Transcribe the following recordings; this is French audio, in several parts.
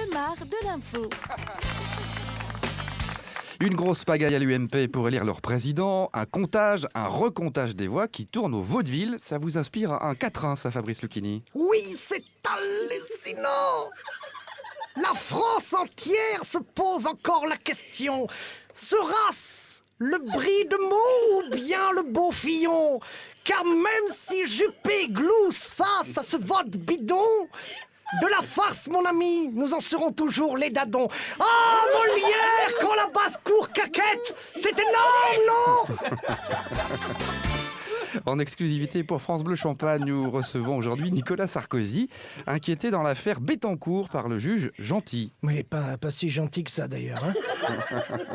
ai marre de l'info. Une grosse pagaille à l'UMP pour élire leur président, un comptage, un recomptage des voix qui tourne au vaudeville. Ça vous inspire un 4-1, ça, Fabrice Lucchini? Oui, c'est hallucinant. La France entière se pose encore la question. Sera-ce le bris de mots ou bien le beau Fillon? Car même si Juppé glousse face à ce vote bidon, de la farce, mon ami, nous en serons toujours les dadons. Ah, Molière, quand la basse-cour caquette, c'est énorme, non? En exclusivité pour France Bleu Champagne, nous recevons aujourd'hui Nicolas Sarkozy, inquiété dans l'affaire Bettencourt par le juge Gentil. Mais pas si gentil que ça, d'ailleurs. Hein.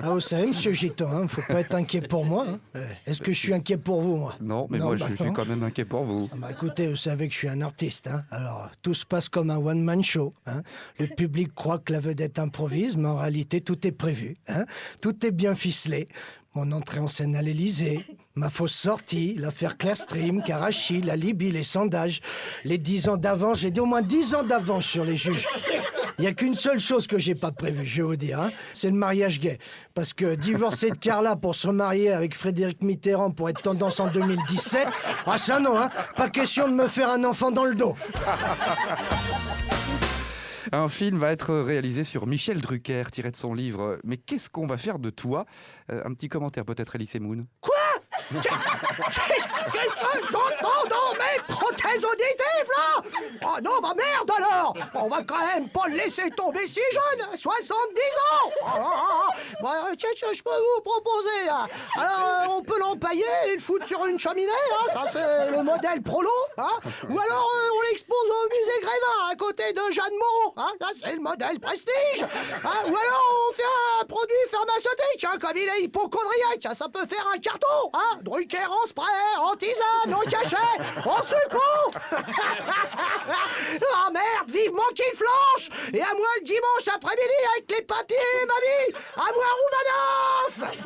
Ah, vous savez, monsieur Giton, faut pas être inquiet pour moi. Hein. Est-ce que je suis inquiet pour vous, moi? Non, mais moi je suis quand même inquiet pour vous. Ah bah, écoutez, vous savez que je suis un artiste. Hein. Alors, tout se passe comme un one-man show. Hein. Le public croit que la vedette improvise, mais en réalité, tout est prévu. Hein. Tout est bien ficelé. Mon entrée en scène à l'Élysée, ma fausse sortie, l'affaire Clearstream, Karachi, la Libye, les sondages, les 10 ans d'avance, j'ai dit au moins 10 ans d'avance sur les juges. Il n'y a qu'une seule chose que j'ai pas prévue, je vais vous dire, hein, c'est le mariage gay. Parce que divorcer de Carla pour se marier avec Frédéric Mitterrand pour être tendance en 2017, ah ça non, hein, pas question de me faire un enfant dans le dos. Un film va être réalisé sur Michel Drucker, tiré de son livre « Mais qu'est-ce qu'on va faire de toi ?» Un petit commentaire peut-être, Elise Moon. Quoi? Qu'est-ce que j'entends dans mes prothèses auditives, là? Oh non, bah merde alors! On va quand même pas le laisser tomber si jeune, 70 ans! Bah, qu'est-ce que je peux vous proposer, là? Alors, on peut l'empailler et le foutre sur une cheminée, hein? Ça c'est le modèle prolo, hein? Ou alors, on l'expose au musée Grévin, à côté de Jeanne Moreau, hein? Ça c'est le modèle prestige! Hein? Ou alors, on fait un produit pharmaceutique, hein? Comme il est hypochondriaque, ça peut faire un carton, hein? Drucker en spray, en tisane, en cachet, en suppôt. Ah merde, vivement qu'il flanche. Et à moi le dimanche après-midi avec les papiers et ma vie. À moi Roumanoff.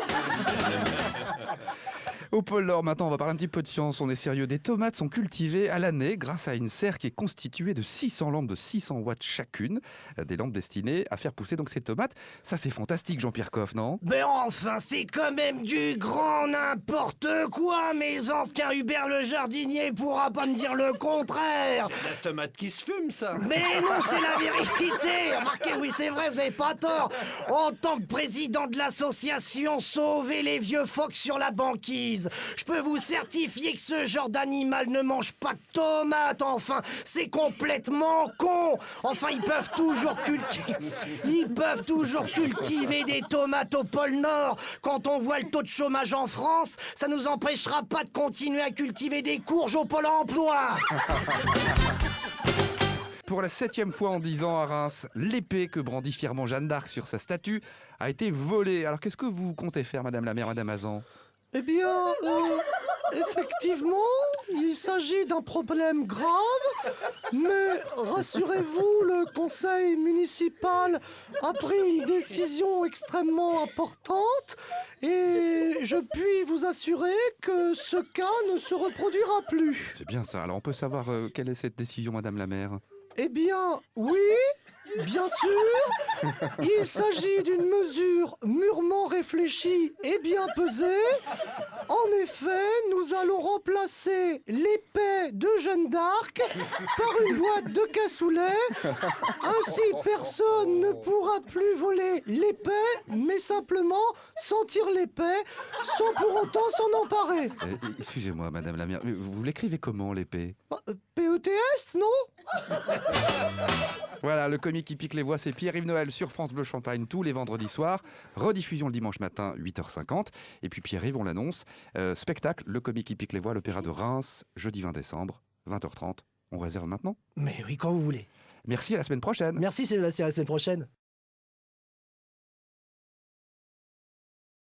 Au pôle Nord, maintenant, on va parler un petit peu de science. On est sérieux. Des tomates sont cultivées à l'année grâce à une serre qui est constituée de 600 lampes de 600 watts chacune. Des lampes destinées à faire pousser donc ces tomates. Ça, c'est fantastique, Jean-Pierre Coff, non? Mais enfin, c'est quand même du grand n'importe quoi, mes enfants. Hubert le jardinier pourra pas me dire le contraire. C'est la tomate qui se fume, ça. Mais non, c'est la vérité. Remarquez, oui, c'est vrai, vous avez pas tort. En tant que président de l'association Sauver les vieux phoques sur la banquise, je peux vous certifier que ce genre d'animal ne mange pas de tomates, enfin. C'est complètement con. Enfin, ils peuvent toujours cultiver des tomates au pôle Nord. Quand on voit le taux de chômage en France, ça nous empêchera pas de continuer à cultiver des courges au pôle emploi. Pour la 7e fois en 10 ans à Reims, l'épée que brandit fièrement Jeanne d'Arc sur sa statue a été volée. Alors qu'est-ce que vous comptez faire, Madame la maire, Madame Hazan? Eh bien, effectivement, il s'agit d'un problème grave, mais rassurez-vous, le conseil municipal a pris une décision extrêmement importante et je puis vous assurer que ce cas ne se reproduira plus. C'est bien ça. Alors on peut savoir quelle est cette décision, Madame la maire? Eh bien, oui, bien sûr, il s'agit d'une mesure mûrement réfléchie et bien pesée. En effet, nous allons remplacer l'épée de Jeanne d'Arc par une boîte de cassoulet. Ainsi, personne ne pourra plus voler l'épée, mais simplement sentir l'épée sans pour autant s'en emparer. Excusez-moi, Madame la maire, mais vous l'écrivez comment, l'épée? PETS, non? Voilà, le comique qui pique les voix, c'est Pierre-Yves Noël sur France Bleu Champagne tous les vendredis soirs. Rediffusion le dimanche matin, 8h50. Et puis Pierre-Yves, on l'annonce, spectacle, le comique qui pique les voix, l'Opéra de Reims, jeudi 20 décembre, 20h30. On réserve maintenant? Mais oui, quand vous voulez. Merci, à la semaine prochaine. Merci Sébastien, à la semaine prochaine.